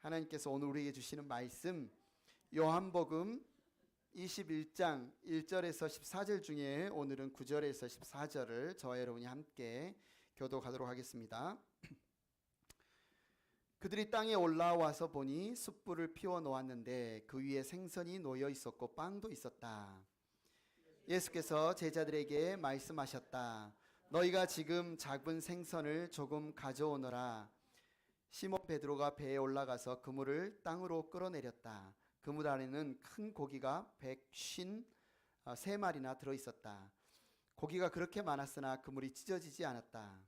하나님께서 오늘 우리에게 주시는 말씀 요한복음 21장 1절에서 14절 중에 오늘은 9절에서 14절을 저와 여러분이 함께 교독하도록 하겠습니다. 그들이 땅에 올라와서 보니 숯불을 피워 놓았는데 그 위에 생선이 놓여 있었고 빵도 있었다. 예수께서 제자들에게 말씀하셨다. 너희가 지금 작은 생선을 조금 가져오너라. 시몬 베드로가 배에 올라가서 그물을 땅으로 끌어내렸다. 그물 안에는 큰 고기가 153마리나 들어있었다. 고기가 그렇게 많았으나 그물이 찢어지지 않았다.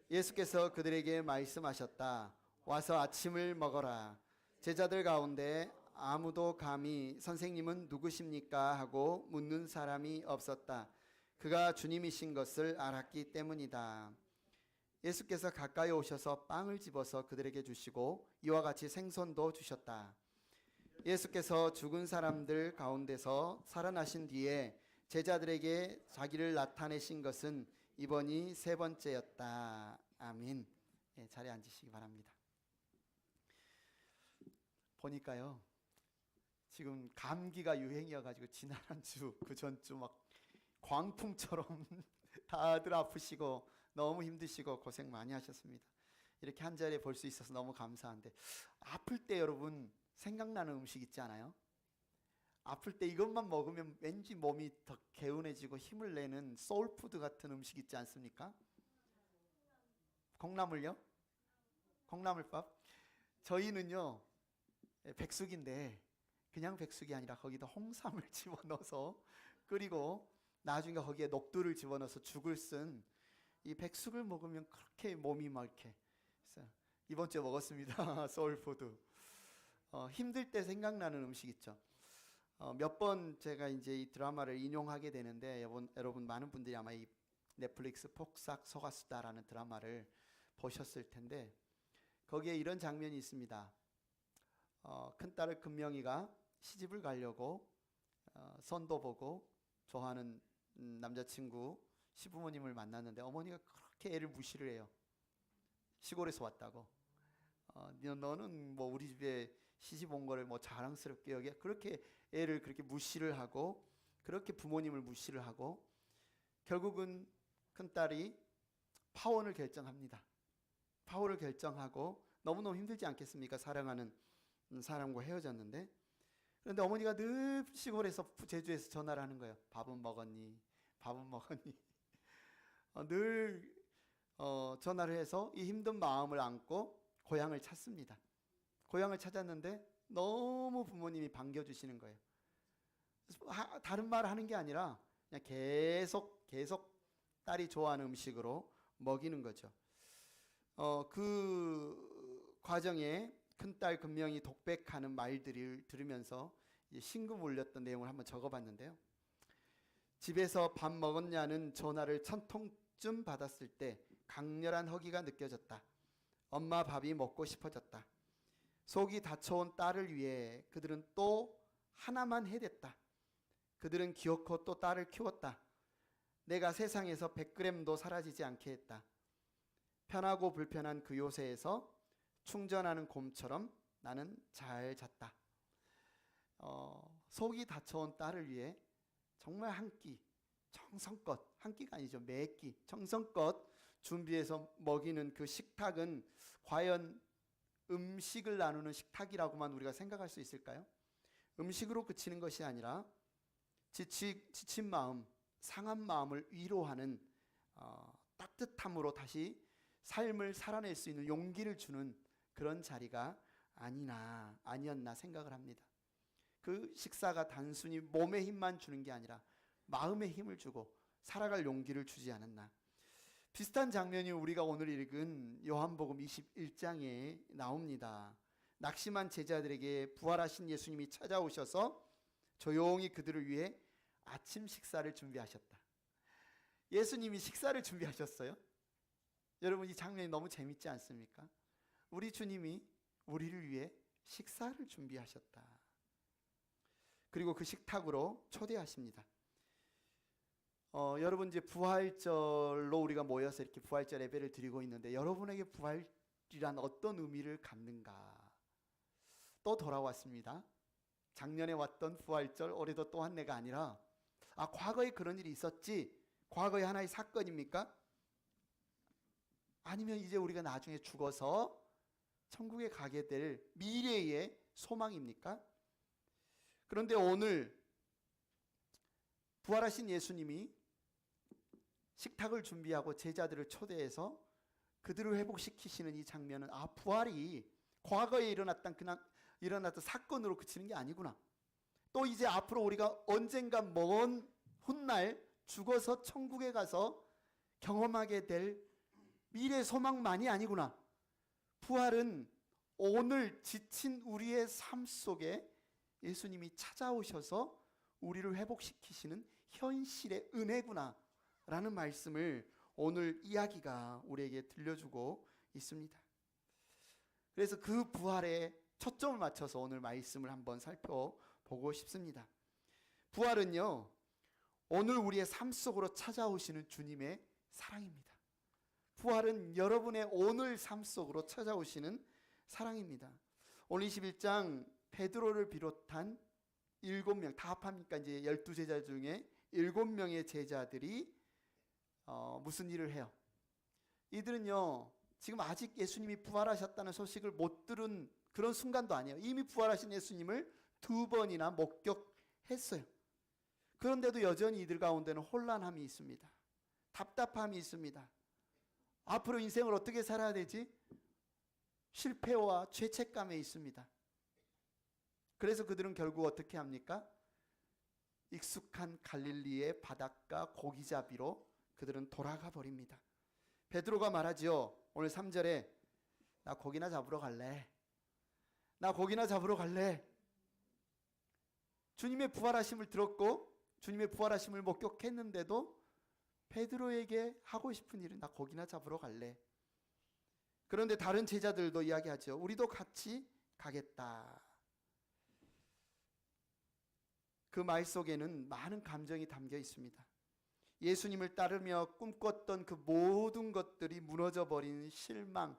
예수께서 그들에게 말씀하셨다. 와서 아침을 먹어라. 제자들 가운데 아무도 감히 선생님은 누구십니까? 하고 묻는 사람이 없었다. 그가 주님이신 것을 알았기 때문이다. 예수께서 가까이 오셔서 빵을 집어서 그들에게 주시고 이와 같이 생선도 주셨다. 예수께서 죽은 사람들 가운데서 살아나신 뒤에 제자들에게 자기를 나타내신 것은 이번이 세 번째였다. 아멘. 네, 자리에 앉으시기 바랍니다. 보니까요, 지금 감기가 유행이어가지고 지난 한 주, 그 전주 막 광풍처럼 다들 아프시고 너무 힘드시고 고생 많이 하셨습니다. 이렇게 한 자리에 볼 수 있어서 너무 감사한데, 아플 때 여러분 생각나는 음식 있지 않아요? 아플 때 이것만 먹으면 왠지 몸이 더 개운해지고 힘을 내는 소울푸드 같은 음식 있지 않습니까? 콩나물요? 콩나물밥? 저희는요 백숙인데 그냥 백숙이 아니라 거기다 홍삼을 집어넣어서 끓이고 나중에 거기에 녹두를 집어넣어서 죽을 쓴 이 백숙을 먹으면 그렇게 몸이 막 이렇게. 이번 주에 먹었습니다. 소울푸드. 힘들 때 생각나는 음식 있죠. 몇 번 제가 이제 이 드라마를 인용하게 되는데 여러분 많은 분들이 아마 이 넷플릭스 폭삭 소가수다라는 드라마를 보셨을 텐데 거기에 이런 장면이 있습니다. 큰딸 금명이가 시집을 가려고 선도 보고 좋아하는 남자친구 시부모님을 만났는데 어머니가 그렇게 애를 무시를 해요. 시골에서 왔다고. 너는 뭐 우리 집에 시집 온 거를 뭐 자랑스럽게 여겨. 그렇게 애를 그렇게 무시를 하고 그렇게 부모님을 무시를 하고 결국은 큰딸이 파혼을 결정합니다. 파혼을 결정하고 너무너무 힘들지 않겠습니까? 사랑하는 사람과 헤어졌는데. 그런데 어머니가 늘 시골에서 제주에서 전화를 하는 거예요. 밥은 먹었니? 밥은 먹었니? 늘 전화를 해서 이 힘든 마음을 안고 고향을 찾습니다. 고향을 찾았는데 너무 부모님이 반겨주시는 거예요. 다른 말을 하는 게 아니라 그냥 계속 딸이 좋아하는 음식으로 먹이는 거죠. 그 과정에 큰딸 금명이 독백하는 말들을 들으면서 심금 울렸던 내용을 한번 적어봤는데요. 집에서 밥 먹었냐는 전화를 1000통쯤 받았을 때 강렬한 허기가 느껴졌다. 엄마 밥이 먹고 싶어졌다. 속이 닫혀온 딸을 위해 그들은 또 하나만 해댔다. 그들은 기어코 또 딸을 키웠다. 내가 세상에서 100g도 사라지지 않게 했다. 편하고 불편한 그 요새에서 충전하는 곰처럼 나는 잘 잤다. 속이 닫혀온 딸을 위해 정말 한 끼, 정성껏, 한 끼가 아니죠. 매 끼, 정성껏 준비해서 먹이는 그 식탁은 과연 음식을 나누는 식탁이라고만 우리가 생각할 수 있을까요? 음식으로 그치는 것이 아니라 지친 마음, 상한 마음을 위로하는 따뜻함으로 다시 삶을 살아낼 수 있는 용기를 주는 그런 자리가 아니었나 생각을 합니다. 그 식사가 단순히 몸의 힘만 주는 게 아니라 마음의 힘을 주고 살아갈 용기를 주지 않았나. 비슷한 장면이 우리가 오늘 읽은 요한복음 21장에 나옵니다. 낙심한 제자들에게 부활하신 예수님이 찾아오셔서 조용히 그들을 위해 아침 식사를 준비하셨다. 예수님이 식사를 준비하셨어요. 여러분 이 장면이 너무 재밌지 않습니까? 우리 주님이 우리를 위해 식사를 준비하셨다. 그리고 그 식탁으로 초대하십니다. 여러분 이제 부활절로 우리가 모여서 이렇게 부활절 예배를 드리고 있는데 여러분에게 부활이란 어떤 의미를 갖는가? 또 돌아왔습니다. 작년에 왔던 부활절 올해도 또 한 해가 아니라 과거에 그런 일이 있었지, 과거의 하나의 사건입니까? 아니면 이제 우리가 나중에 죽어서 천국에 가게 될 미래의 소망입니까? 그런데 오늘 부활하신 예수님이 식탁을 준비하고 제자들을 초대해서 그들을 회복시키시는 이 장면은 부활이 과거에 일어났던 사건으로 그치는 게 아니구나. 또 이제 앞으로 우리가 언젠가 먼 훗날 죽어서 천국에 가서 경험하게 될 미래 소망만이 아니구나. 부활은 오늘 지친 우리의 삶 속에 예수님이 찾아오셔서 우리를 회복시키시는 현실의 은혜구나 라는 말씀을 오늘 이야기가 우리에게 들려주고 있습니다. 그래서 그 부활에 초점을 맞춰서 오늘 말씀을 한번 살펴보고 싶습니다. 부활은요, 오늘 우리의 삶 속으로 찾아오시는 주님의 사랑입니다. 부활은 여러분의 오늘 삶 속으로 찾아오시는 사랑입니다. 오늘 21장 베드로를 비롯한 7명, 다 합합니까? 이제 12제자 중에 7명의 제자들이 무슨 일을 해요? 이들은요, 지금 아직 예수님이 부활하셨다는 소식을 못 들은 그런 순간도 아니에요. 이미 부활하신 예수님을 2번이나 목격했어요. 그런데도 여전히 이들 가운데는 혼란함이 있습니다. 답답함이 있습니다. 앞으로 인생을 어떻게 살아야 되지? 실패와 죄책감에 있습니다. 그래서 그들은 결국 어떻게 합니까? 익숙한 갈릴리의 바닷가 고기잡이로 그들은 돌아가 버립니다. 베드로가 말하죠. 오늘 3절에 나 고기나 잡으러 갈래. 나 고기나 잡으러 갈래. 주님의 부활하심을 들었고 주님의 부활하심을 목격했는데도 베드로에게 하고 싶은 일은 나 고기나 잡으러 갈래. 그런데 다른 제자들도 이야기하죠. 우리도 같이 가겠다. 그 말 속에는 많은 감정이 담겨 있습니다. 예수님을 따르며 꿈꿨던 그 모든 것들이 무너져 버린 실망.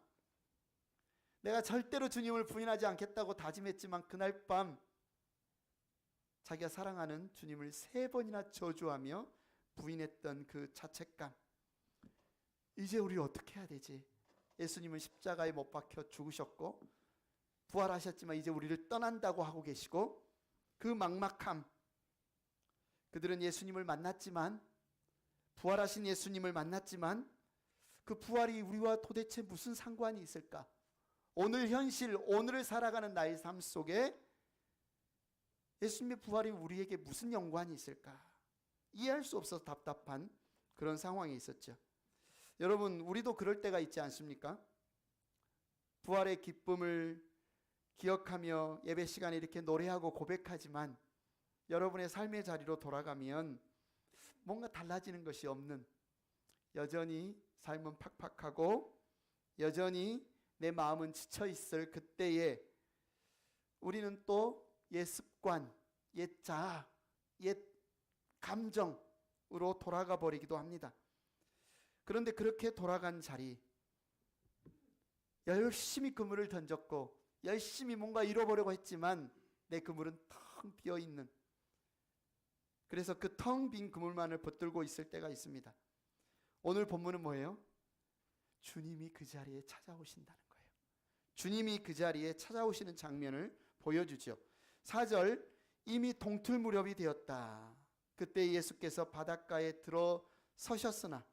내가 절대로 주님을 부인하지 않겠다고 다짐했지만 그날 밤 자기가 사랑하는 주님을 3번이나 저주하며 부인했던 그 자책감. 이제 우리 어떻게 해야 되지? 예수님은 십자가에 못 박혀 죽으셨고 부활하셨지만 이제 우리를 떠난다고 하고 계시고 그 막막함. 그들은 예수님을 만났지만 부활하신 예수님을 만났지만 그 부활이 우리와 도대체 무슨 상관이 있을까? 오늘 현실, 오늘을 살아가는 나의 삶 속에 예수님의 부활이 우리에게 무슨 연관이 있을까? 이해할 수 없어서 답답한 그런 상황이 있었죠. 여러분, 우리도 그럴 때가 있지 않습니까? 부활의 기쁨을 기억하며 예배 시간에 이렇게 노래하고 고백하지만 여러분의 삶의 자리로 돌아가면 뭔가 달라지는 것이 없는, 여전히 삶은 팍팍하고 여전히 내 마음은 지쳐있을 그때에 우리는 또 옛 습관, 옛 자아, 옛 감정으로 돌아가 버리기도 합니다. 그런데 그렇게 돌아간 자리, 열심히 그물을 던졌고 열심히 뭔가 이뤄보려고 했지만 내 그물은 텅 비어있는, 그래서 그 텅 빈 그물만을 붙들고 있을 때가 있습니다. 오늘 본문은 뭐예요? 주님이 그 자리에 찾아오신다는 거예요. 주님이 그 자리에 찾아오시는 장면을 보여주죠. 4절, 이미 동틀 무렵이 되었다. 그때 예수께서 바닷가에 들어서셨으나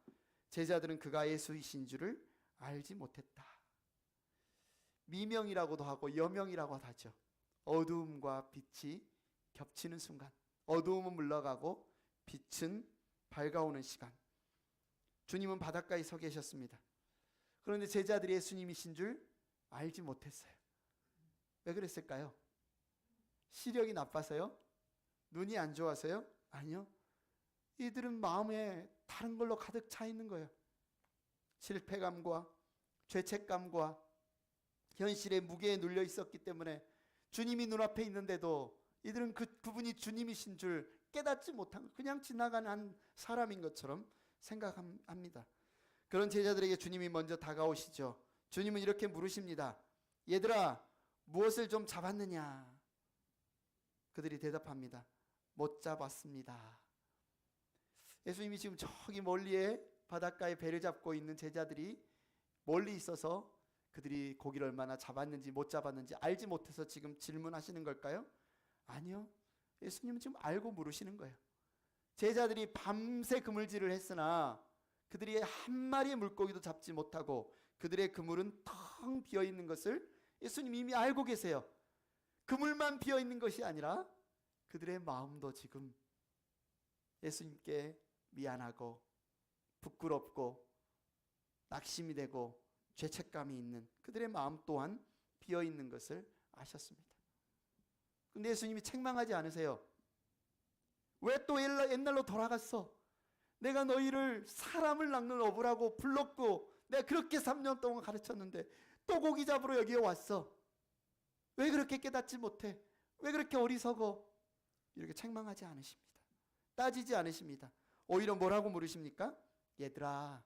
제자들은 그가 예수이신 줄을 알지 못했다. 미명이라고도 하고 여명이라고도 하죠. 어두움과 빛이 겹치는 순간, 어두움은 물러가고 빛은 밝아오는 시간. 주님은 바닷가에 서 계셨습니다. 그런데 제자들이 예수님이신 줄 알지 못했어요. 왜 그랬을까요? 시력이 나빠서요? 눈이 안 좋아서요? 아니요. 이들은 마음에 다른 걸로 가득 차 있는 거예요. 실패감과 죄책감과 현실의 무게에 눌려 있었기 때문에 주님이 눈앞에 있는데도 이들은 그분이 주님이신 줄 깨닫지 못한, 그냥 지나가는 한 사람인 것처럼 생각합니다. 그런 제자들에게 주님이 먼저 다가오시죠. 주님은 이렇게 물으십니다. 얘들아, 무엇을 좀 잡았느냐? 그들이 대답합니다. 못 잡았습니다. 예수님이 지금 저기 멀리에 바닷가에 배를 잡고 있는 제자들이 멀리 있어서 그들이 고기를 얼마나 잡았는지 못 잡았는지 알지 못해서 지금 질문하시는 걸까요? 아니요. 예수님은 지금 알고 물으시는 거예요. 제자들이 밤새 그물질을 했으나 그들이 한 마리의 물고기도 잡지 못하고 그들의 그물은 텅 비어 있는 것을 예수님이 이미 알고 계세요. 그물만 비어 있는 것이 아니라 그들의 마음도 지금 예수님께 미안하고 부끄럽고 낙심이 되고 죄책감이 있는 그들의 마음 또한 비어 있는 것을 아셨습니다. 근데 예수님이 책망하지 않으세요. 왜 또 옛날로 돌아갔어? 내가 너희를 사람을 낚는 어부라고 불렀고 내가 그렇게 3년 동안 가르쳤는데 또 고기 잡으러 여기에 왔어. 왜 그렇게 깨닫지 못해? 왜 그렇게 어리석어? 이렇게 책망하지 않으십니다. 따지지 않으십니다. 오히려 뭐라고 물으십니까? 얘들아,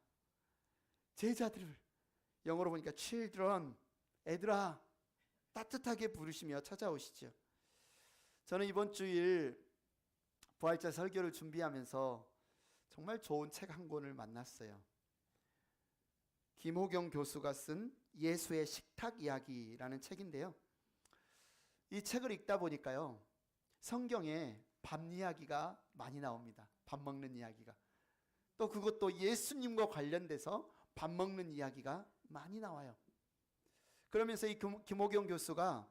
제자들을, 영어로 보니까 children, 애들아, 따뜻하게 부르시며 찾아오시죠. 저는 이번 주일 부활절 설교를 준비하면서 정말 좋은 책 한 권을 만났어요. 김호경 교수가 쓴 예수의 식탁 이야기라는 책인데요. 이 책을 읽다 보니까요, 성경에 밥 이야기가 많이 나옵니다. 밥 먹는 이야기가. 또 그것도 예수님과 관련돼서 밥 먹는 이야기가 많이 나와요. 그러면서 이 김호경 교수가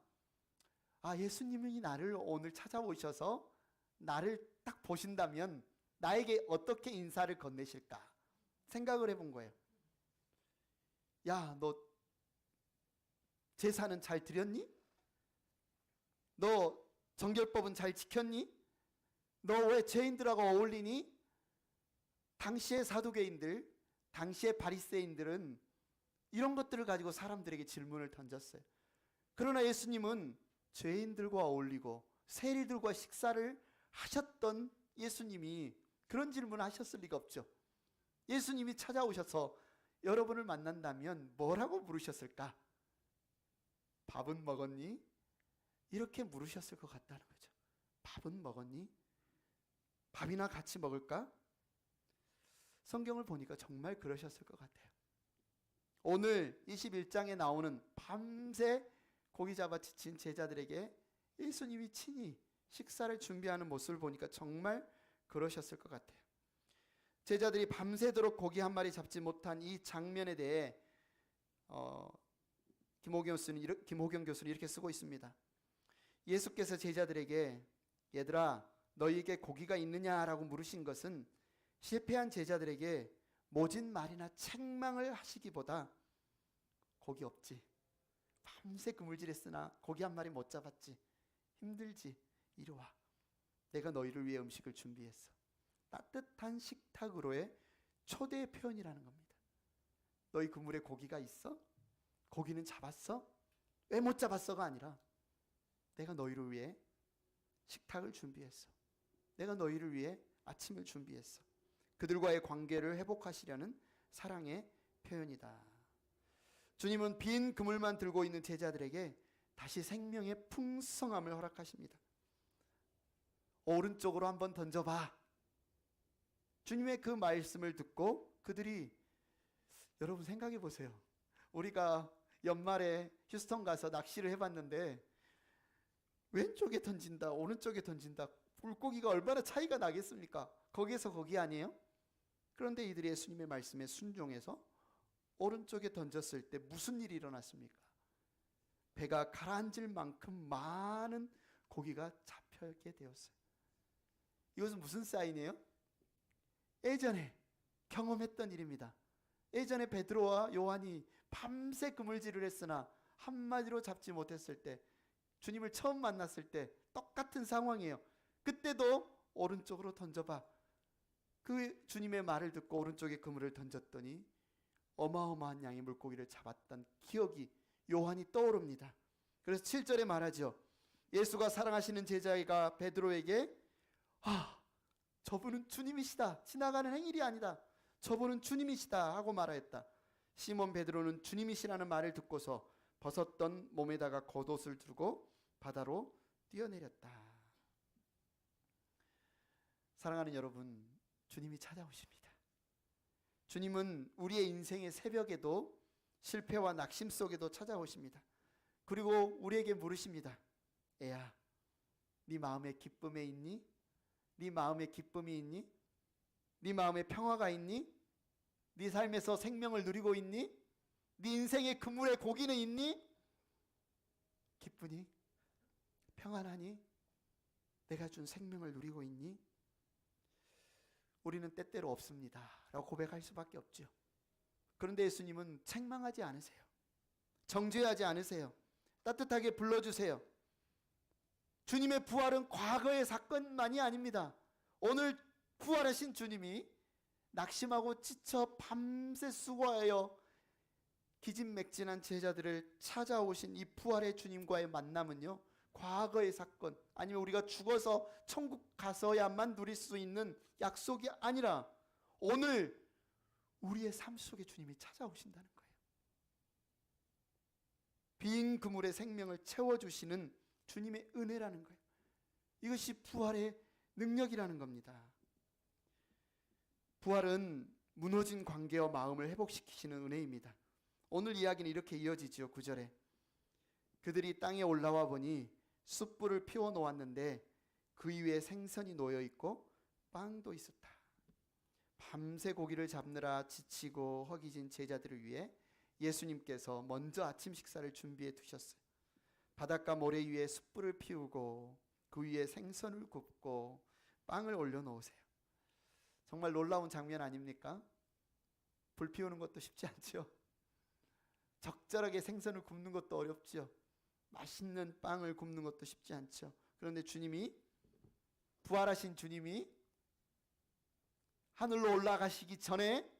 예수님이 나를 오늘 찾아오셔서 나를 딱 보신다면 나에게 어떻게 인사를 건네실까 생각을 해본 거예요. 야, 너 제사는 잘 드렸니? 너 정결법은 잘 지켰니? 너 왜 죄인들하고 어울리니? 당시의 사두개인들, 당시의 바리새인들은 이런 것들을 가지고 사람들에게 질문을 던졌어요. 그러나 예수님은 죄인들과 어울리고 세리들과 식사를 하셨던 예수님이 그런 질문을 하셨을 리가 없죠. 예수님이 찾아오셔서 여러분을 만난다면 뭐라고 물으셨을까? 밥은 먹었니? 이렇게 물으셨을 것 같다는 거죠. 밥은 먹었니? 밥이나 같이 먹을까? 성경을 보니까 정말 그러셨을 것 같아요. 오늘 21장에 나오는 밤새 고기 잡아 지친 제자들에게 예수님이 친히 식사를 준비하는 모습을 보니까 정말 그러셨을 것 같아요. 제자들이 밤새도록 고기 한 마리 잡지 못한 이 장면에 대해 김호경 교수는 이렇게 쓰고 있습니다. 예수께서 제자들에게 얘들아 너희에게 고기가 있느냐라고 물으신 것은 실패한 제자들에게 모진 말이나 책망을 하시기보다 고기 없지, 밤새 그물질했으나 고기 한 마리 못 잡았지, 힘들지, 이리 와, 내가 너희를 위해 음식을 준비했어. 따뜻한 식탁으로의 초대 표현이라는 겁니다. 너희 그물에 고기가 있어? 고기는 잡았어? 왜 못 잡았어가 아니라 내가 너희를 위해 식탁을 준비했어. 내가 너희를 위해 아침을 준비했어. 그들과의 관계를 회복하시려는 사랑의 표현이다. 주님은 빈 그물만 들고 있는 제자들에게 다시 생명의 풍성함을 허락하십니다. 오른쪽으로 한번 던져봐. 주님의 그 말씀을 듣고 그들이, 여러분 생각해 보세요. 우리가 연말에 휴스턴 가서 낚시를 해봤는데 왼쪽에 던진다, 오른쪽에 던진다, 물고기가 얼마나 차이가 나겠습니까? 거기에서 거기 아니에요? 그런데 이들이 예수님의 말씀에 순종해서 오른쪽에 던졌을 때 무슨 일이 일어났습니까? 배가 가라앉을 만큼 많은 고기가 잡혀게 되었어요. 이것은 무슨 사인이에요? 예전에 경험했던 일입니다. 예전에 베드로와 요한이 밤새 그물질을 했으나 한마디로 잡지 못했을 때, 주님을 처음 만났을 때 똑같은 상황이에요. 그때도 오른쪽으로 던져봐. 그 주님의 말을 듣고 오른쪽에 그물을 던졌더니 어마어마한 양의 물고기를 잡았던 기억이 요한이 떠오릅니다. 그래서 7절에 말하죠. 예수가 사랑하시는 제자가 베드로에게 저분은 주님이시다. 지나가는 행일이 아니다. 저분은 주님이시다 하고 말하였다. 시몬 베드로는 주님이시라는 말을 듣고서 벗었던 몸에다가 겉옷을 두고 바다로 뛰어내렸다. 사랑하는 여러분, 주님이 찾아오십니다. 주님은 우리의 인생의 새벽에도 실패와 낙심 속에도 찾아오십니다. 그리고 우리에게 물으십니다. 애야, 네 마음에 기쁨에 있니? 네 마음에 기쁨이 있니? 네 마음에 평화가 있니? 네 삶에서 생명을 누리고 있니? 네 인생의 그물에 고기는 있니? 기쁘니? 평안하니? 내가 준 생명을 누리고 있니? 우리는 때때로 없습니다 라고 고백할 수밖에 없죠. 그런데 예수님은 책망하지 않으세요. 정죄하지 않으세요. 따뜻하게 불러주세요. 주님의 부활은 과거의 사건만이 아닙니다. 오늘 부활하신 주님이 낙심하고 지쳐 밤새 수고하여 기진맥진한 제자들을 찾아오신 이 부활의 주님과의 만남은요, 과거의 사건, 아니면 우리가 죽어서 천국 가서야만 누릴 수 있는 약속이 아니라 오늘 우리의 삶 속에 주님이 찾아오신다는 거예요. 빈 그물의 생명을 채워주시는 주님의 은혜라는 거예요. 이것이 부활의 능력이라는 겁니다. 부활은 무너진 관계와 마음을 회복시키시는 은혜입니다. 오늘 이야기는 이렇게 이어지죠. 9절에 그들이 땅에 올라와 보니 숯불을 피워 놓았는데 그 위에 생선이 놓여 있고 빵도 있었다. 밤새 고기를 잡느라 지치고 허기진 제자들을 위해 예수님께서 먼저 아침 식사를 준비해 두셨어요. 바닷가 모래 위에 숯불을 피우고 그 위에 생선을 굽고 빵을 올려놓으세요. 정말 놀라운 장면 아닙니까? 불 피우는 것도 쉽지 않죠. 적절하게 생선을 굽는 것도 어렵죠. 맛있는 빵을 굽는 것도 쉽지 않죠. 그런데 주님이, 부활하신 주님이 하늘로 올라가시기 전에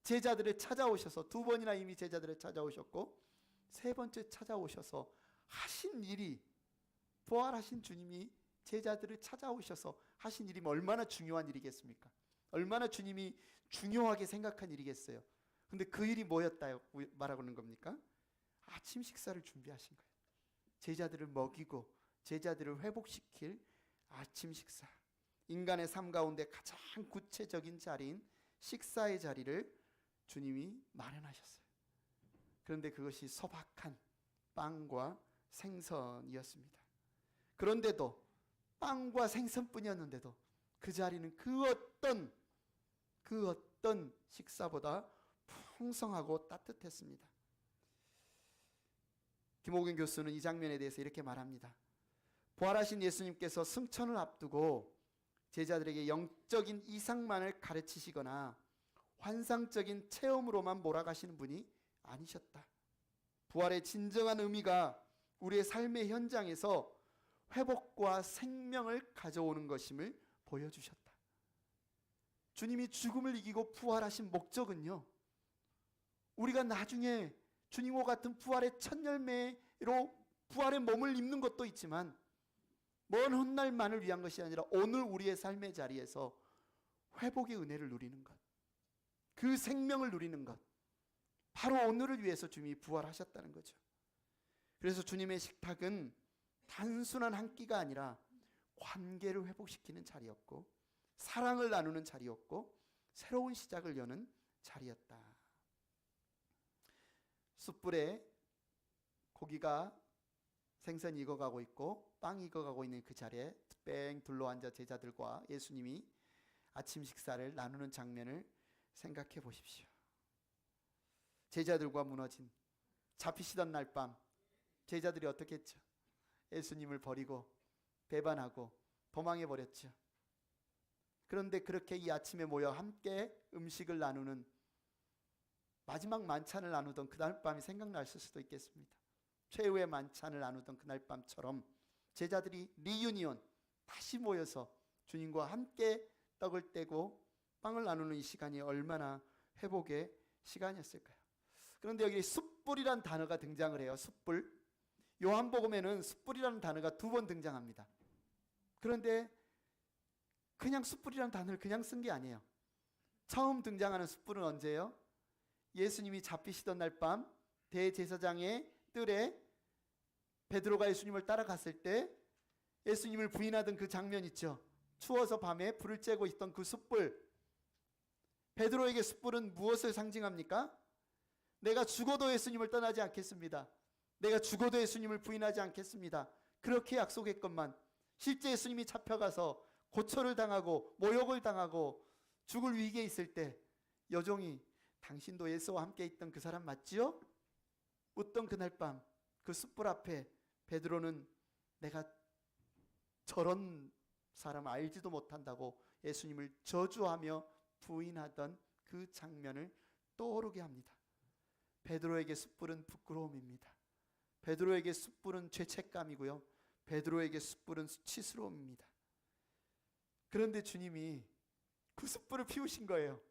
제자들을 찾아오셔서, 두 번이나 이미 제자들을 찾아오셨고 세 번째 찾아오셔서 하신 일이, 부활하신 주님이 제자들을 찾아오셔서 하신 일이 얼마나 중요한 일이겠습니까? 얼마나 주님이 중요하게 생각한 일이겠어요. 근데 그 일이 뭐였다 말하고는 겁니까? 아침 식사를 준비하신 거예요. 제자들을 먹이고 제자들을 회복시킬 아침 식사. 인간의 삶 가운데 가장 구체적인 자리인 식사의 자리를 주님이 마련하셨어요. 그런데 그것이 소박한 빵과 생선이었습니다. 그런데도 빵과 생선뿐이었는데도 그 자리는 그 어떤 식사보다 풍성하고 따뜻했습니다. 김옥윤 교수는 이 장면에 대해서 이렇게 말합니다. 부활하신 예수님께서 승천을 앞두고 제자들에게 영적인 이상만을 가르치시거나 환상적인 체험으로만 몰아가시는 분이 아니셨다. 부활의 진정한 의미가 우리의 삶의 현장에서 회복과 생명을 가져오는 것임을 보여주셨다. 주님이 죽음을 이기고 부활하신 목적은요, 우리가 나중에 주님과 같은 부활의 첫 열매로 부활의 몸을 입는 것도 있지만 먼 훗날만을 위한 것이 아니라 오늘 우리의 삶의 자리에서 회복의 은혜를 누리는 것, 그 생명을 누리는 것, 바로 오늘을 위해서 주님이 부활하셨다는 거죠. 그래서 주님의 식탁은 단순한 한 끼가 아니라 관계를 회복시키는 자리였고 사랑을 나누는 자리였고 새로운 시작을 여는 자리였다. 숯불에 고기가, 생선이 익어가고 있고 빵이 익어가고 있는 그 자리에 뺑 둘러앉아 제자들과 예수님이 아침 식사를 나누는 장면을 생각해 보십시오. 제자들과 무너진, 잡히시던 날 밤 제자들이 어떻게 했죠? 예수님을 버리고 배반하고 도망해 버렸죠. 그런데 그렇게 이 아침에 모여 함께 음식을 나누는, 마지막 만찬을 나누던 그날 밤이 생각나실 수도 있겠습니다. 최후의 만찬을 나누던 그날 밤처럼 제자들이 리유니온, 다시 모여서 주님과 함께 떡을 떼고 빵을 나누는 이 시간이 얼마나 회복의 시간이었을까요? 그런데 여기 숯불이란 단어가 등장을 해요. 숯불. 요한복음에는 숯불이라는 단어가 2번 등장합니다. 그런데 그냥 숯불이라는 단어를 그냥 쓴 게 아니에요. 처음 등장하는 숯불은 언제예요? 예수님이 잡히시던 날 밤 대제사장의 뜰에 베드로가 예수님을 따라갔을 때 예수님을 부인하던 그 장면 있죠. 추워서 밤에 불을 쬐고 있던 그 숯불. 베드로에게 숯불은 무엇을 상징합니까? 내가 죽어도 예수님을 떠나지 않겠습니다. 내가 죽어도 예수님을 부인하지 않겠습니다. 그렇게 약속했건만 실제 예수님이 잡혀가서 고초를 당하고 모욕을 당하고 죽을 위기에 있을 때 여종이 당신도 예수와 함께 있던 그 사람 맞지요? 묻던 그날 밤 그 숯불 앞에 베드로는 내가 저런 사람 알지도 못한다고 예수님을 저주하며 부인하던 그 장면을 떠오르게 합니다. 베드로에게 숯불은 부끄러움입니다. 베드로에게 숯불은 죄책감이고요. 베드로에게 숯불은 수치스러움입니다. 그런데 주님이 그 숯불을 피우신 거예요.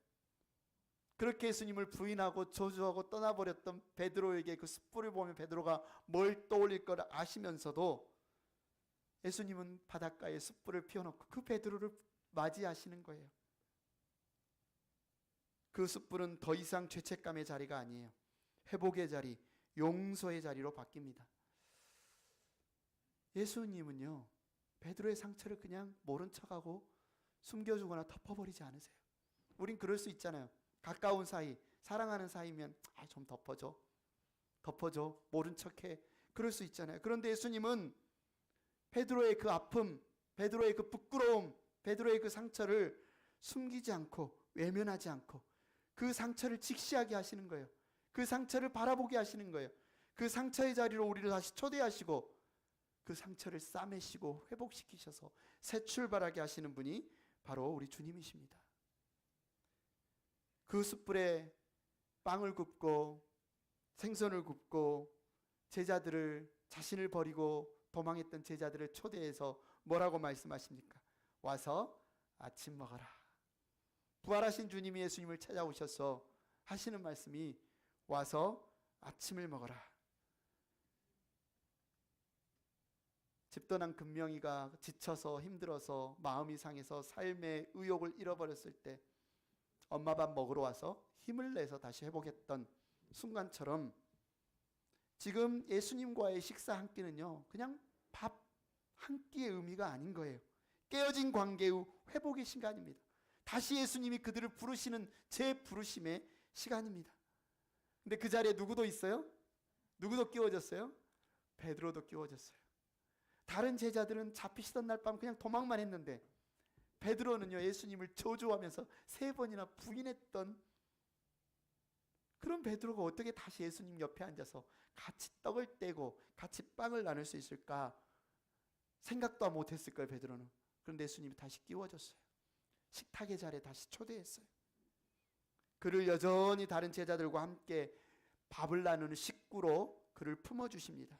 그렇게 예수님을 부인하고 저주하고 떠나버렸던 베드로에게 그 숯불을 보면 베드로가 뭘 떠올릴 걸 아시면서도 예수님은 바닷가에 숯불을 피워놓고 그 베드로를 맞이하시는 거예요. 그 숯불은 더 이상 죄책감의 자리가 아니에요. 회복의 자리, 용서의 자리로 바뀝니다. 예수님은요, 베드로의 상처를 그냥 모른 척하고 숨겨주거나 덮어버리지 않으세요. 우린 그럴 수 있잖아요. 가까운 사이, 사랑하는 사이면 좀 덮어줘, 모른 척해. 그럴 수 있잖아요. 그런데 예수님은 베드로의 그 아픔, 베드로의 그 부끄러움, 베드로의 그 상처를 숨기지 않고 외면하지 않고 그 상처를 직시하게 하시는 거예요. 그 상처를 바라보게 하시는 거예요. 그 상처의 자리로 우리를 다시 초대하시고 그 상처를 싸매시고 회복시키셔서 새 출발하게 하시는 분이 바로 우리 주님이십니다. 그 숯불에 빵을 굽고 생선을 굽고 제자들을 자신을 버리고 도망했던 제자들을 초대해서 뭐라고 말씀하십니까? 와서 아침 먹어라. 부활하신 주님이 예수님을 찾아오셔서 하시는 말씀이 와서 아침을 먹어라. 집 떠난 금명이가 지쳐서 힘들어서 마음이 상해서 삶의 의욕을 잃어버렸을 때 엄마 밥 먹으러 와서 힘을 내서 다시 회복했던 순간처럼 지금 예수님과의 식사 한 끼는요, 그냥 밥 한 끼의 의미가 아닌 거예요. 깨어진 관계의 회복의 시간입니다. 다시 예수님이 그들을 부르시는 재부르심의 시간입니다. 근데 그 자리에 누구도 있어요? 누구도 끼워졌어요? 베드로도 끼워졌어요. 다른 제자들은 잡히시던 날 밤 그냥 도망만 했는데 베드로는요, 예수님을 저주하면서 3번이나 부인했던 그런 베드로가 어떻게 다시 예수님 옆에 앉아서 같이 떡을 떼고 같이 빵을 나눌 수 있을까 생각도 못했을 거예요, 베드로는. 그런데 예수님이 다시 끼워줬어요. 식탁의 자리에 다시 초대했어요. 그를 여전히 다른 제자들과 함께 밥을 나누는 식구로 그를 품어주십니다.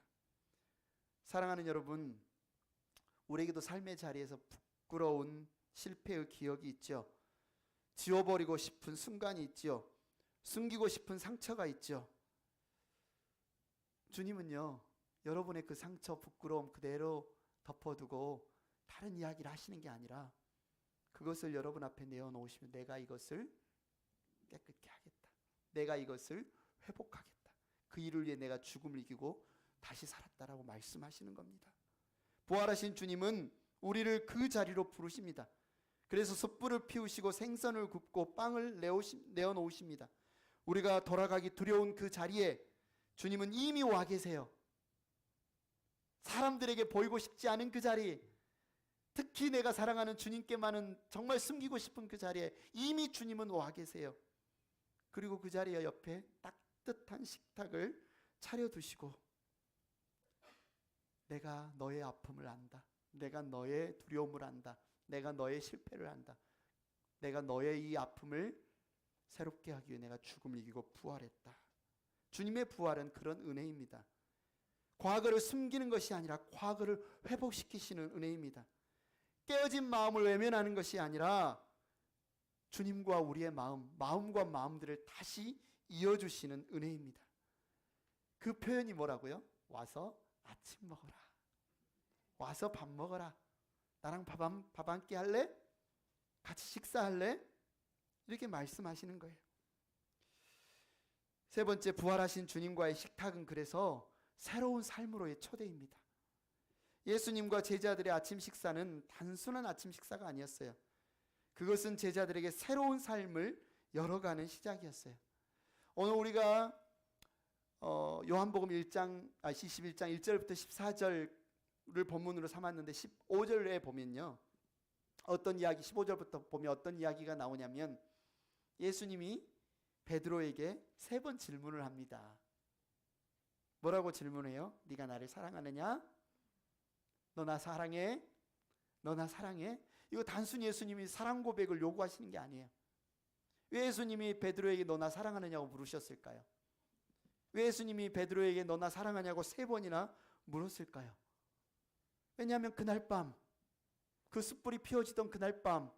사랑하는 여러분, 우리에게도 삶의 자리에서 부끄러운 실패의 기억이 있죠. 지워버리고 싶은 순간이 있죠. 숨기고 싶은 상처가 있죠. 주님은요, 여러분의 그 상처, 부끄러움 그대로 덮어두고 다른 이야기를 하시는 게 아니라 그것을 여러분 앞에 내어놓으시면 내가 이것을 깨끗게 하겠다. 내가 이것을 회복하겠다. 그 일을 위해 내가 죽음을 이기고 다시 살았다라고 말씀하시는 겁니다. 부활하신 주님은 우리를 그 자리로 부르십니다. 그래서 숯불을 피우시고 생선을 굽고 빵을 내어놓으십니다. 우리가 돌아가기 두려운 그 자리에 주님은 이미 와 계세요. 사람들에게 보이고 싶지 않은 그 자리, 특히 내가 사랑하는 주님께만은 정말 숨기고 싶은 그 자리에 이미 주님은 와 계세요. 그리고 그 자리에 옆에 따뜻한 식탁을 차려두시고 내가 너의 아픔을 안다. 내가 너의 두려움을 안다. 내가 너의 실패를 안다. 내가 너의 이 아픔을 새롭게 하기 위해 내가 죽음을 이기고 부활했다. 주님의 부활은 그런 은혜입니다. 과거를 숨기는 것이 아니라 과거를 회복시키시는 은혜입니다. 깨어진 마음을 외면하는 것이 아니라 주님과 우리의 마음과 마음들을 다시 이어주시는 은혜입니다. 그 표현이 뭐라고요? 와서 아침 먹어라. 와서 밥 먹어라. 나랑 밥 한 끼 할래? 같이 식사할래? 이렇게 말씀하시는 거예요. 세 번째, 부활하신 주님과의 식탁은 그래서 새로운 삶으로의 초대입니다. 예수님과 제자들의 아침 식사는 단순한 아침 식사가 아니었어요. 그것은 제자들에게 새로운 삶을 열어가는 시작이었어요. 오늘 우리가 요한복음 21장 1절부터 14절을 본문으로 삼았는데 15절에 보면요, 어떤 이야기, 15절부터 보면 어떤 이야기가 나오냐면 예수님이 베드로에게 3번 질문을 합니다. 뭐라고 질문해요? 네가 나를 사랑하느냐? 너 나 사랑해? 너 나 사랑해? 이거 단순히 예수님이 사랑 고백을 요구하시는 게 아니에요. 왜 예수님이 베드로에게 너 나 사랑하느냐고 물으셨을까요? 왜 예수님이 베드로에게 너 나 사랑하냐고 3번이나 물었을까요? 왜냐하면 그날 밤, 그 숯불이 피워지던 그날 밤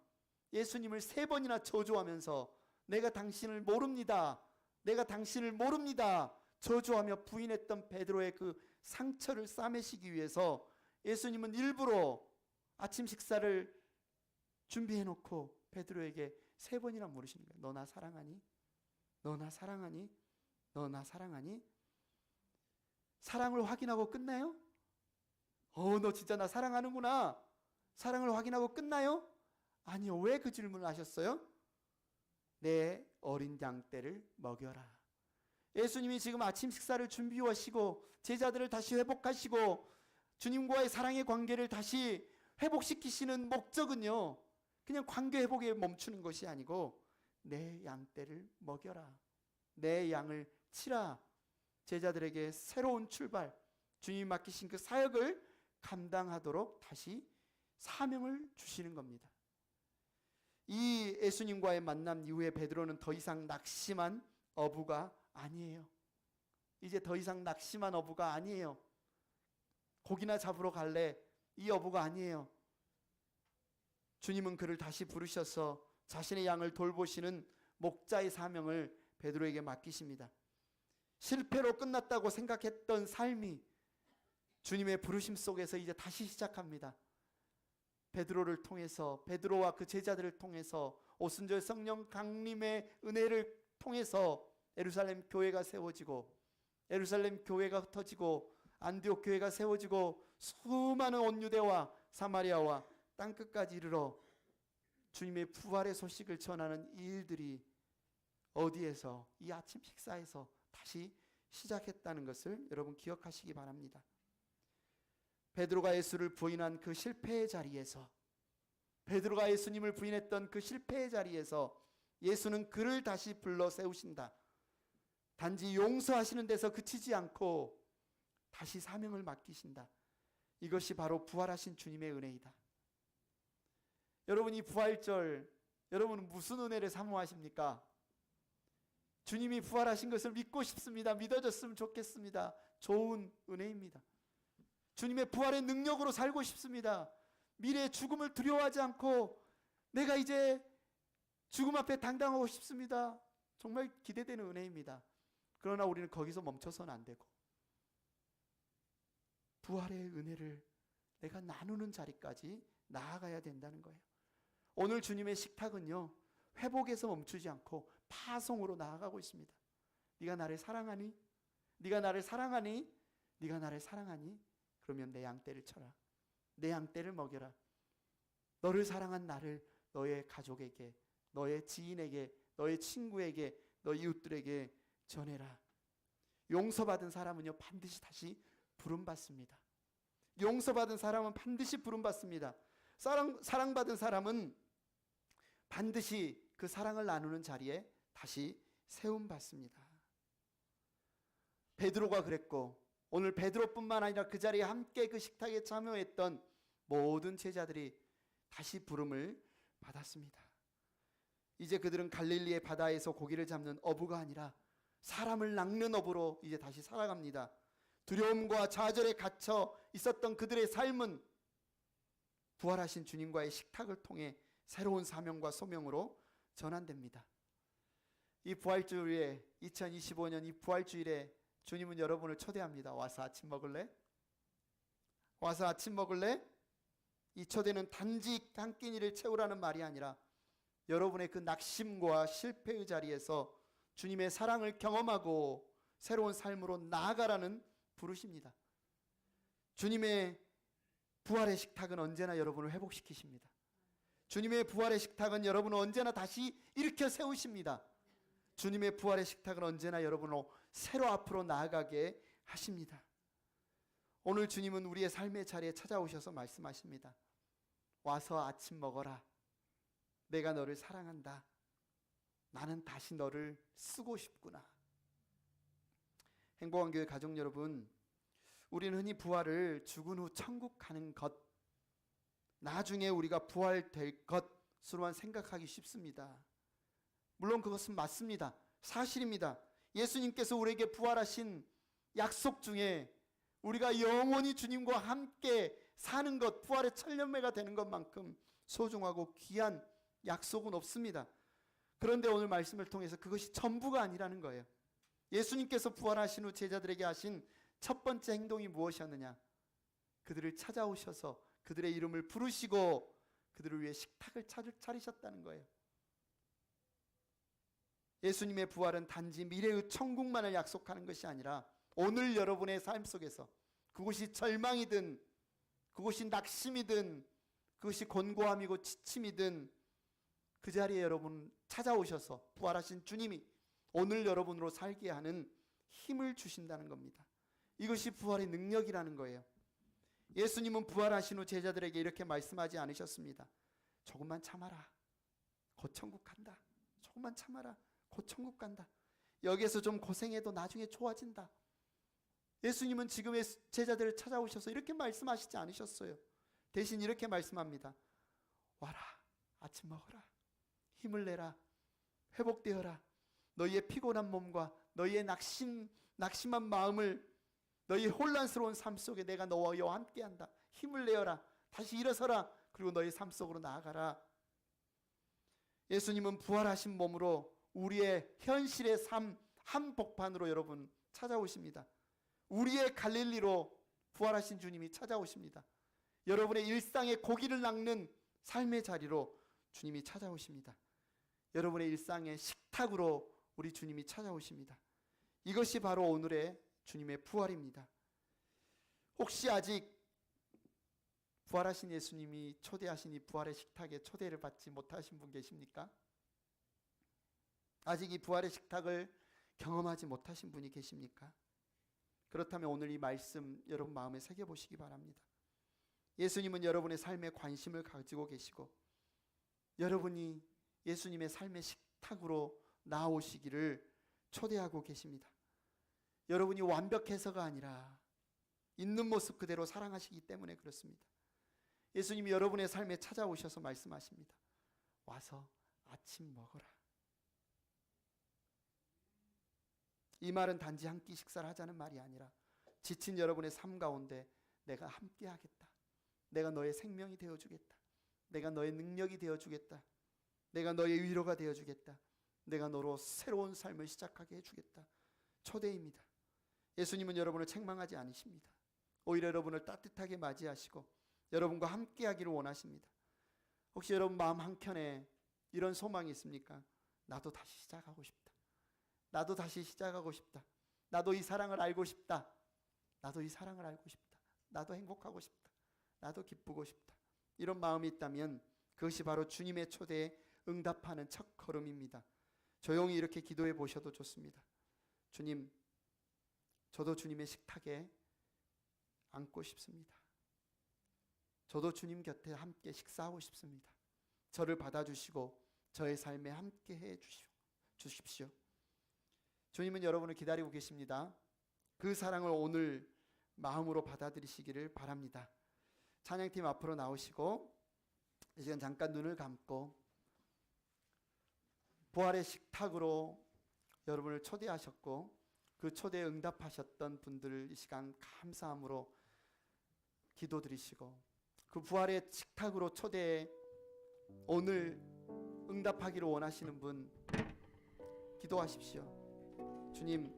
예수님을 3번이나 저주하면서 내가 당신을 모릅니다, 내가 당신을 모릅니다 저주하며 부인했던 베드로의 그 상처를 싸매시기 위해서 예수님은 일부러 아침 식사를 준비해놓고 베드로에게 3번이나 물으시는 거예요. 너 나 사랑하니? 너 나 사랑하니? 너 나 사랑하니? 사랑을 확인하고 끝나요? 너 진짜 나 사랑하는구나. 사랑을 확인하고 끝나요? 아니요. 왜 그 질문을 하셨어요? 내 어린 양떼를 먹여라. 예수님이 지금 아침 식사를 준비하시고 제자들을 다시 회복하시고 주님과의 사랑의 관계를 다시 회복시키시는 목적은요, 그냥 관계 회복에 멈추는 것이 아니고 내 양떼를 먹여라, 내 양을 치라. 제자들에게 새로운 출발, 주님이 맡기신 그 사역을 감당하도록 다시 사명을 주시는 겁니다. 이 예수님과의 만남 이후에 베드로는 더 이상 낙심한 어부가 아니에요. 이제 더 이상 낙심한 어부가 아니에요. 고기나 잡으러 갈래, 이 어부가 아니에요. 주님은 그를 다시 부르셔서 자신의 양을 돌보시는 목자의 사명을 베드로에게 맡기십니다. 실패로 끝났다고 생각했던 삶이 주님의 부르심 속에서 이제 다시 시작합니다. 베드로를 통해서, 베드로와 그 제자들을 통해서, 오순절 성령 강림의 은혜를 통해서 예루살렘 교회가 세워지고, 예루살렘 교회가 흩어지고, 안디옥 교회가 세워지고, 수많은 온 유대와 사마리아와 땅끝까지 이르러 주님의 부활의 소식을 전하는 이 일들이 어디에서, 이 아침 식사에서 다시 시작했다는 것을 여러분 기억하시기 바랍니다. 베드로가 예수를 부인한 그 실패의 자리에서, 베드로가 예수님을 부인했던 그 실패의 자리에서 예수는 그를 다시 불러 세우신다. 단지 용서하시는 데서 그치지 않고 다시 사명을 맡기신다. 이것이 바로 부활하신 주님의 은혜이다. 여러분, 이 부활절, 여러분은 무슨 은혜를 사모하십니까? 주님이 부활하신 것을 믿고 싶습니다. 믿어졌으면 좋겠습니다. 좋은 은혜입니다. 주님의 부활의 능력으로 살고 싶습니다. 미래의 죽음을 두려워하지 않고 내가 이제 죽음 앞에 당당하고 싶습니다. 정말 기대되는 은혜입니다. 그러나 우리는 거기서 멈춰서는 안 되고 부활의 은혜를 내가 나누는 자리까지 나아가야 된다는 거예요. 오늘 주님의 식탁은요, 회복에서 멈추지 않고 파송으로 나아가고 있습니다. 네가 나를 사랑하니? 네가 나를 사랑하니? 네가 나를 사랑하니? 그러면 내 양떼를 쳐라. 내 양떼를 먹여라. 너를 사랑한 나를 너의 가족에게, 너의 지인에게, 너의 친구에게, 너의 이웃들에게 전해라. 용서받은 사람은요, 반드시 다시 부름받습니다. 용서받은 사람은 반드시 부름받습니다. 사랑받은 사람은 반드시 그 사랑을 나누는 자리에 다시 세움받습니다. 베드로가 그랬고, 오늘 베드로뿐만 아니라 그 자리에 함께 그 식탁에 참여했던 모든 제자들이 다시 부름을 받았습니다. 이제 그들은 갈릴리의 바다에서 고기를 잡는 어부가 아니라 사람을 낚는 어부로 이제 다시 살아갑니다. 두려움과 좌절에 갇혀 있었던 그들의 삶은 부활하신 주님과의 식탁을 통해 새로운 사명과 소명으로 전환됩니다. 이 부활주일에, 2025년 이 부활주일에 주님은 여러분을 초대합니다. 와서 아침 먹을래? 와서 아침 먹을래? 이 초대는 단지 한 끼니를 채우라는 말이 아니라 여러분의 그 낙심과 실패의 자리에서 주님의 사랑을 경험하고 새로운 삶으로 나아가라는 부르십니다. 주님의 부활의 식탁은 언제나 여러분을 회복시키십니다. 주님의 부활의 식탁은 여러분을 언제나 다시 일으켜 세우십니다. 주님의 부활의 식탁은 언제나 여러분을 새로 앞으로 나아가게 하십니다. 오늘 주님은 우리의 삶의 자리에 찾아오셔서 말씀하십니다. 와서 아침 먹어라. 내가 너를 사랑한다. 나는 다시 너를 쓰고 싶구나. 행복한 교회 가족 여러분, 우리는 흔히 부활을 죽은 후 천국 가는 것, 나중에 우리가 부활될 것으로만 생각하기 쉽습니다. 물론 그것은 맞습니다. 사실입니다. 예수님께서 우리에게 부활하신 약속 중에 우리가 영원히 주님과 함께 사는 것, 부활의 첫 열매가 되는 것만큼 소중하고 귀한 약속은 없습니다. 그런데 오늘 말씀을 통해서 그것이 전부가 아니라는 거예요. 예수님께서 부활하신 후 제자들에게 하신 첫 번째 행동이 무엇이었느냐? 그들을 찾아오셔서 그들의 이름을 부르시고 그들을 위해 식탁을 차리셨다는 거예요. 예수님의 부활은 단지 미래의 천국만을 약속하는 것이 아니라 오늘 여러분의 삶 속에서 그것이 절망이든 그것이 낙심이든 그것이 곤고함이고 지침이든 그 자리에 여러분 찾아오셔서 부활하신 주님이 오늘 여러분으로 살게 하는 힘을 주신다는 겁니다. 이것이 부활의 능력이라는 거예요. 예수님은 부활하신 후 제자들에게 이렇게 말씀하지 않으셨습니다. 조금만 참아라. 곧 천국 간다. 조금만 참아라. 곧 천국 간다. 여기에서 좀 고생해도 나중에 좋아진다. 예수님은 지금의 제자들을 찾아오셔서 이렇게 말씀하시지 않으셨어요. 대신 이렇게 말씀합니다. 와라. 아침 먹어라. 힘을 내라. 회복되어라. 너희의 피곤한 몸과 너희의 낙심한 마음을, 너희의 혼란스러운 삶 속에 내가 너와 함께한다. 힘을 내어라. 다시 일어서라. 그리고 너희 삶 속으로 나아가라. 예수님은 부활하신 몸으로 우리의 현실의 삶 한복판으로 여러분 찾아오십니다. 우리의 갈릴리로 부활하신 주님이 찾아오십니다. 여러분의 일상의 고기를 낚는 삶의 자리로 주님이 찾아오십니다. 여러분의 일상의 식탁으로 우리 주님이 찾아오십니다. 이것이 바로 오늘의 주님의 부활입니다. 혹시 아직 부활하신 예수님이 초대하신 이 부활의 식탁에 초대를 받지 못하신 분 계십니까? 아직 이 부활의 식탁을 경험하지 못하신 분이 계십니까? 그렇다면 오늘 이 말씀 여러분 마음에 새겨보시기 바랍니다. 예수님은 여러분의 삶에 관심을 가지고 계시고 여러분이 예수님의 삶의 식탁으로 나오시기를 초대하고 계십니다. 여러분이 완벽해서가 아니라 있는 모습 그대로 사랑하시기 때문에 그렇습니다. 예수님이 여러분의 삶에 찾아오셔서 말씀하십니다. 와서 아침 먹어라. 이 말은 단지 한 끼 식사를 하자는 말이 아니라 지친 여러분의 삶 가운데 내가 함께 하겠다. 내가 너의 생명이 되어주겠다. 내가 너의 능력이 되어주겠다. 내가 너의 위로가 되어주겠다. 내가 너로 새로운 삶을 시작하게 해주겠다. 초대입니다. 예수님은 여러분을 책망하지 않으십니다. 오히려 여러분을 따뜻하게 맞이하시고 여러분과 함께 하기를 원하십니다. 혹시 여러분 마음 한켠에 이런 소망이 있습니까? 나도 다시 시작하고 싶다. 나도 다시 시작하고 싶다. 나도 이 사랑을 알고 싶다. 나도 이 사랑을 알고 싶다. 나도 행복하고 싶다. 나도 기쁘고 싶다. 이런 마음이 있다면 그것이 바로 주님의 초대에 응답하는 첫 걸음입니다. 조용히 이렇게 기도해 보셔도 좋습니다. 주님, 저도 주님의 식탁에 앉고 싶습니다. 저도 주님 곁에 함께 식사하고 싶습니다. 저를 받아주시고 저의 삶에 함께 해 주십시오. 주님은 여러분을 기다리고 계십니다. 그 사랑을 오늘 마음으로 받아들이시기를 바랍니다. 찬양팀 앞으로 나오시고 이 시간 잠깐 눈을 감고 부활의 식탁으로 여러분을 초대하셨고 그 초대에 응답하셨던 분들을 이 시간 감사함으로 기도드리시고 그 부활의 식탁으로 초대에 오늘 응답하기를 원하시는 분 기도하십시오. 주님,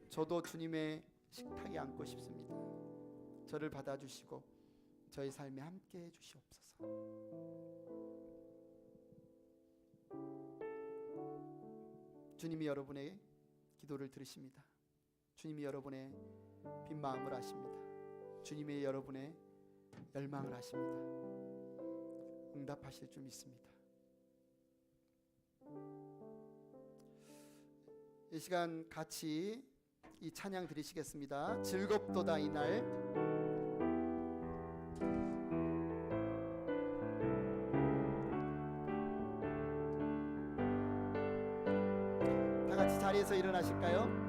저도 주님의 식탁에 앉고 싶습니다. 저를 받아주시고 저의 삶에 함께 해주시옵소서. 주님이 여러분의 기도를 들으십니다. 주님이 여러분의 빈 마음을 아십니다. 주님이 여러분의 열망을 아십니다. 응답하실 줄 믿습니다. 이 시간 같이 이 찬양 드리시겠습니다. 즐겁도다 이날. 다 같이 자리에서 일어나실까요?